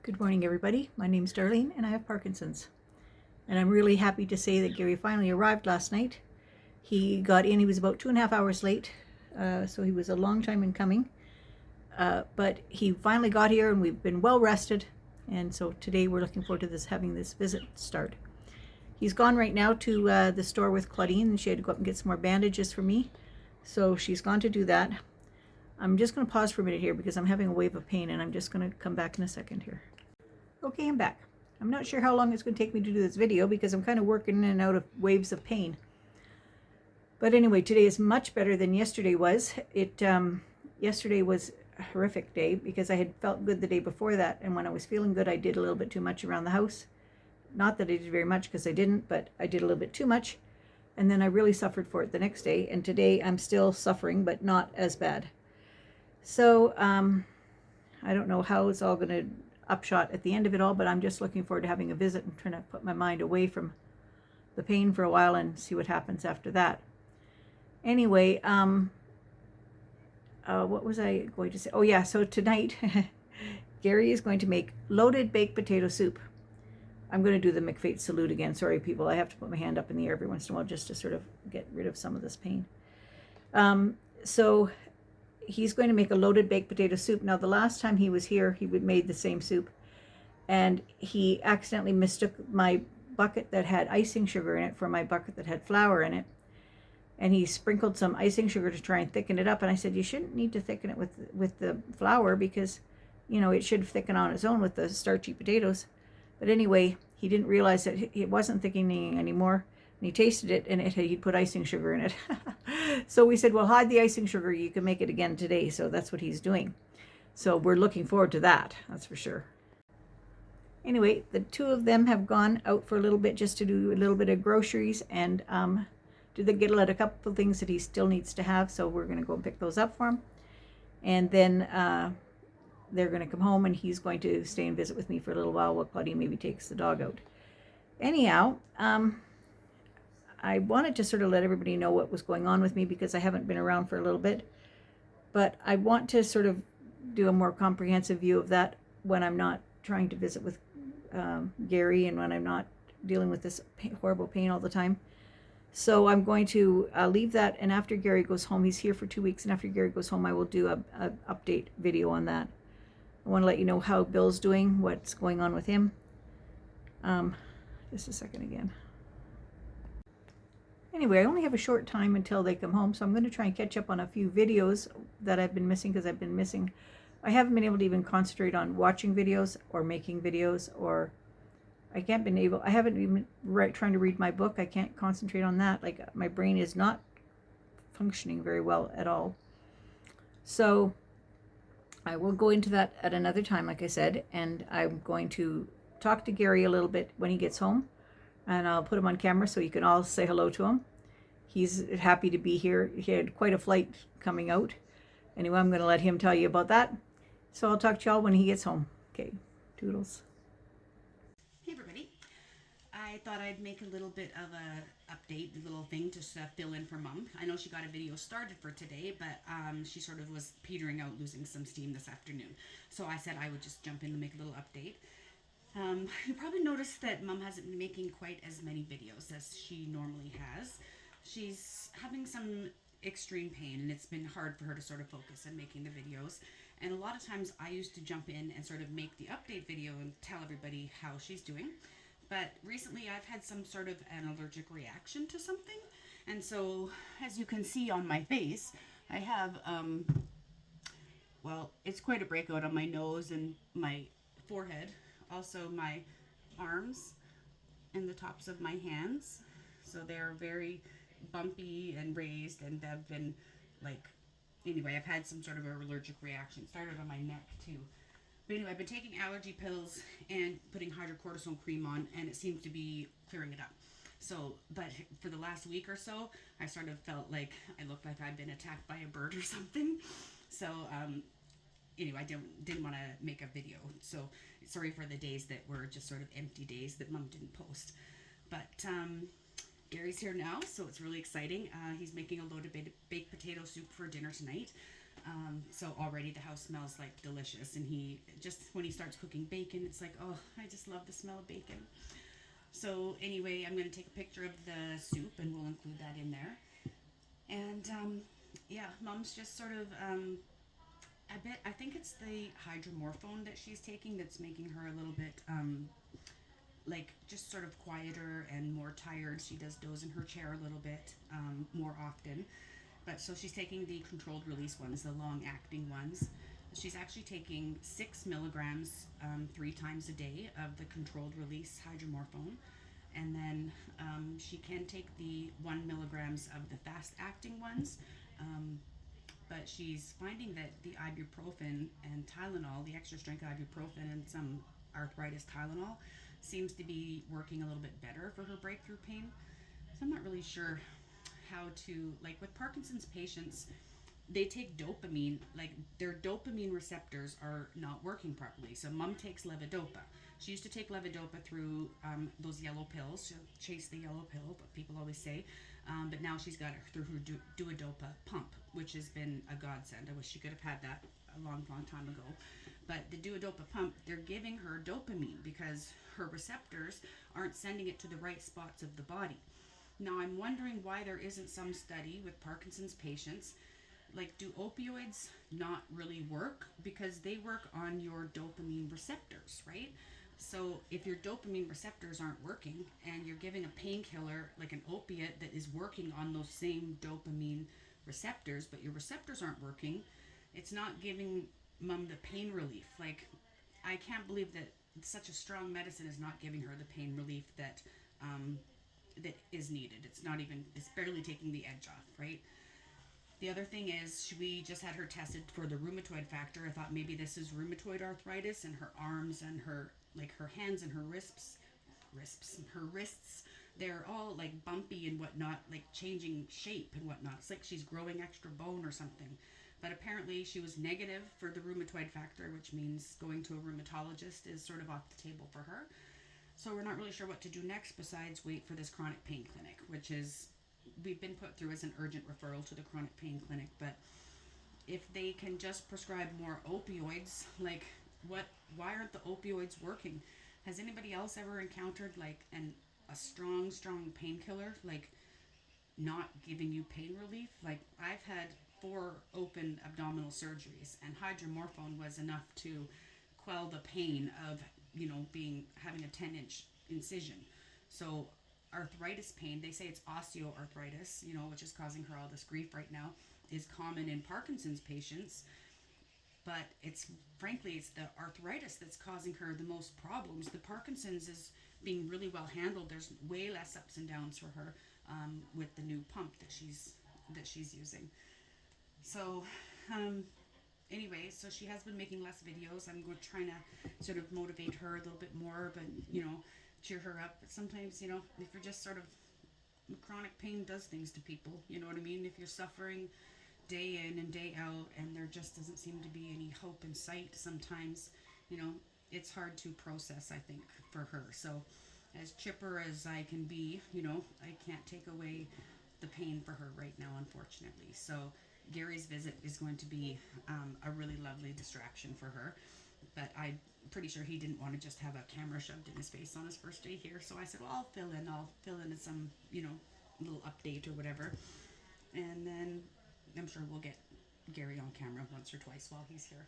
Good morning, everybody. My name's Darlene, and I have Parkinson's. And I'm really happy to say that Gary finally arrived last night. He got in, he was about 2.5 hours late, so he was a long time in coming. But he finally got here, and we've been well rested. And so today we're looking forward to having this visit start. He's gone right now to the store with Claudine, and she had to go up and get some more bandages for me. So she's gone to do that. I'm just going to pause for a minute here because I'm having a wave of pain, and I'm just going to come back in a second here. Okay, I'm back. I'm not sure how long it's going to take me to do this video because I'm kind of working in and out of waves of pain. But anyway, today is much better than yesterday was. Yesterday was a horrific day because I had felt good the day before that, and when I was feeling good, I did a little bit too much around the house. Not that I did very much because I didn't, but I did a little bit too much, and then I really suffered for it the next day, and today I'm still suffering, but not as bad. So I don't know how it's all going to upshot at the end of it all, but I'm just looking forward to having a visit and trying to put my mind away from the pain for a while and see what happens after that. Anyway, what was I going to say? Oh yeah, so tonight Gary is going to make loaded baked potato soup. I'm going to do the McFate salute again. Sorry, people, I have to put my hand up in the air every once in a while just to sort of get rid of some of this pain. So he's going to make a loaded baked potato soup. Now, the last time he was here, he made the same soup, and he accidentally mistook my bucket that had icing sugar in it for my bucket that had flour in it, and he sprinkled some icing sugar to try and thicken it up. And I said, you shouldn't need to thicken it with the flour because, you know, it should thicken on its own with the starchy potatoes. But anyway, he didn't realize that it wasn't thickening anymore. And he tasted it, and he'd put icing sugar in it. So we said, well, hide the icing sugar. You can make it again today. So that's what he's doing. So we're looking forward to that. That's for sure. Anyway, the two of them have gone out for a little bit just to do a little bit of groceries and get a couple of things that he still needs to have. So we're going to go and pick those up for him. And then they're going to come home, and he's going to stay and visit with me for a little while Claudine maybe takes the dog out. Anyhow, I wanted to sort of let everybody know what was going on with me because I haven't been around for a little bit. But I want to sort of do a more comprehensive view of that when I'm not trying to visit with Gary and when I'm not dealing with this horrible pain all the time. So I'm going to leave that, and after Gary goes home, he's here for 2 weeks, and after Gary goes home, I will do a update video on that. I want to let you know how Bill's doing, what's going on with him. Just a second again. Anyway, I only have a short time until they come home, so I'm going to try and catch up on a few videos that I've been missing because I haven't been able to even concentrate on watching videos or making videos, or I haven't even trying to read my book. I can't concentrate on that. Like, my brain is not functioning very well at all. So I will go into that at another time, like I said, and I'm going to talk to Gary a little bit when he gets home, and I'll put him on camera so you can all say hello to him. He's happy to be here. He had quite a flight coming out. Anyway, I'm going to let him tell you about that. So I'll talk to y'all when he gets home. Okay, toodles. Hey everybody. I thought I'd make a little bit of a update, a little thing to fill in for Mom. I know she got a video started for today, but she sort of was petering out, losing some steam this afternoon. So I said I would just jump in and make a little update. You probably noticed that Mom hasn't been making quite as many videos as she normally has. She's having some extreme pain, and it's been hard for her to sort of focus on making the videos. And a lot of times I used to jump in and sort of make the update video and tell everybody how she's doing. But recently I've had some sort of an allergic reaction to something. And so, as you can see on my face, I have, well, it's quite a breakout on my nose and my forehead. Also my arms and the tops of my hands. So they're very bumpy and raised, and they've been like, anyway, I've had some sort of an allergic reaction. It started on my neck too. But anyway, I've been taking allergy pills and putting hydrocortisone cream on, and it seems to be clearing it up. So, but for the last week or so, I sort of felt like I looked like I'd been attacked by a bird or something. So, anyway, I didn't want to make a video. So, sorry for the days that were just sort of empty days that Mom didn't post. But Gary's here now, so it's really exciting. He's making a loaded baked potato soup for dinner tonight. So already the house smells like delicious, and he just, when he starts cooking bacon, it's like, oh, I just love the smell of bacon. So anyway, I'm going to take a picture of the soup and we'll include that in there. And yeah, Mom's just sort of, I think it's the hydromorphone that she's taking that's making her a little bit like just sort of quieter and more tired. She does doze in her chair a little bit more often. But so she's taking the controlled release ones, the long acting ones. She's actually taking 6 milligrams 3 times a day of the controlled release hydromorphone. And then she can take the 1 milligrams of the fast acting ones. But she's finding that the ibuprofen and Tylenol, the extra strength ibuprofen and some arthritis Tylenol, seems to be working a little bit better for her breakthrough pain. So I'm not really sure how to, like with Parkinson's patients, they take dopamine, like their dopamine receptors are not working properly. So Mom takes levodopa. She used to take levodopa through those yellow pills. She'll chase the yellow pill, but people always say. But now she's got it through her Duodopa pump, which has been a godsend. I wish she could have had that a long, long time ago. But the Duodopa pump, they're giving her dopamine because her receptors aren't sending it to the right spots of the body. Now, I'm wondering why there isn't some study with Parkinson's patients. Like, do opioids not really work? Because they work on your dopamine receptors, right? So if your dopamine receptors aren't working and you're giving a painkiller like an opiate that is working on those same dopamine receptors, but your receptors aren't working, it's not giving Mom the pain relief. Like, I can't believe that such a strong medicine is not giving her the pain relief that that is needed. It's barely taking the edge off, right? The other thing is, we just had her tested for the rheumatoid factor. I thought maybe this is rheumatoid arthritis, and her arms and her hands and her her wrists, they're all like bumpy and whatnot, like changing shape and whatnot. It's like she's growing extra bone or something. But apparently she was negative for the rheumatoid factor, which means going to a rheumatologist is sort of off the table for her. So we're not really sure what to do next besides wait for this chronic pain clinic, which is, we've been put through as an urgent referral to the chronic pain clinic. But if they can just prescribe more opioids, like why aren't the opioids working? Has anybody else ever encountered like a strong painkiller like not giving you pain relief? Like, I've had 4 open abdominal surgeries, and hydromorphone was enough to quell the pain of having a 10-inch incision. So arthritis pain, they say it's osteoarthritis, which is causing her all this grief right now, is common in Parkinson's patients. But it's the arthritis that's causing her the most problems. The Parkinson's is being really well handled. There's way less ups and downs for her with the new pump that she's using. So anyway, so she has been making less videos. I'm trying to sort of motivate her a little bit more, but cheer her up. But sometimes, if you're just sort of, chronic pain does things to people, you know what I mean? If you're suffering day in and day out and there just doesn't seem to be any hope in sight, sometimes, it's hard to process, I think, for her. So as chipper as I can be, I can't take away the pain for her right now, unfortunately. So Gary's visit is going to be a really lovely distraction for her. But I'm pretty sure he didn't want to just have a camera shoved in his face on his first day here. So I said, well, I'll fill in some, little update or whatever. And then I'm sure we'll get Gary on camera once or twice while he's here.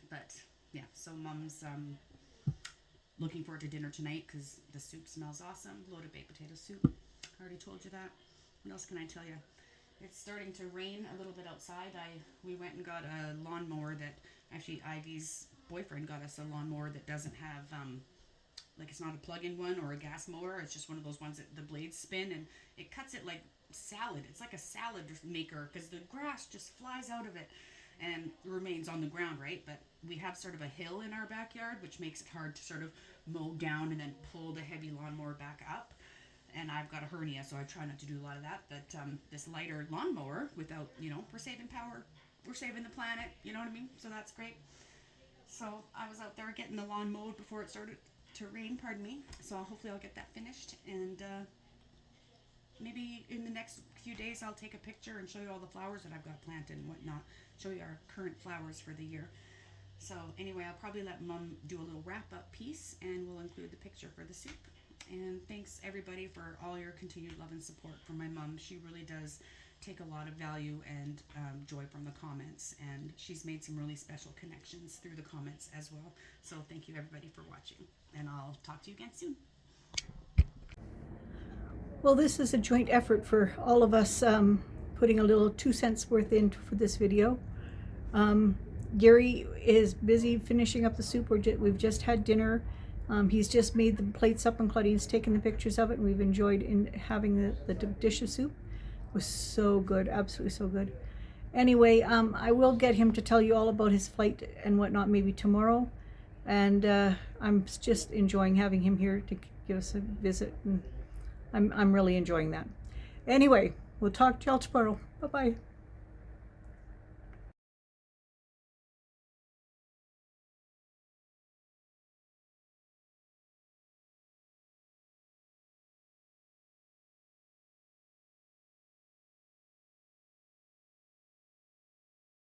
But yeah, so Mom's looking forward to dinner tonight because the soup smells awesome. Loaded baked potato soup. I already told you that. What else can I tell you? It's starting to rain a little bit outside. We went and got a lawnmower that, actually Ivy's boyfriend got us a lawnmower that doesn't have, it's not a plug-in one or a gas mower. It's just one of those ones that the blades spin and it cuts it like salad. It's like a salad maker because the grass just flies out of it and remains on the ground, right? But we have sort of a hill in our backyard, which makes it hard to sort of mow down and then pull the heavy lawnmower back up. And I've got a hernia, so I try not to do a lot of that. But this lighter lawnmower, without, we're saving power, we're saving the planet, you know what I mean? So that's great. So I was out there getting the lawn mowed before it started to rain, pardon me. So hopefully I'll get that finished. And maybe in the next few days I'll take a picture and show you all the flowers that I've got planted and whatnot. Show you our current flowers for the year. So anyway, I'll probably let Mom do a little wrap-up piece, and we'll include the picture for the soup. And thanks everybody for all your continued love and support for my mom. She really does take a lot of value and joy from the comments, and she's made some really special connections through the comments as well. So thank you everybody for watching, and I'll talk to you again soon. Well, this is a joint effort for all of us, putting a little 2 cents worth in for this video. Gary is busy finishing up the soup. We've just had dinner. He's just made the plates up, and Claudine's taken the pictures of it, and we've enjoyed having the dish of soup. It was so good, absolutely so good. Anyway, I will get him to tell you all about his flight and whatnot maybe tomorrow, and I'm just enjoying having him here to give us a visit, and I'm really enjoying that. Anyway, we'll talk to y'all tomorrow. Bye-bye.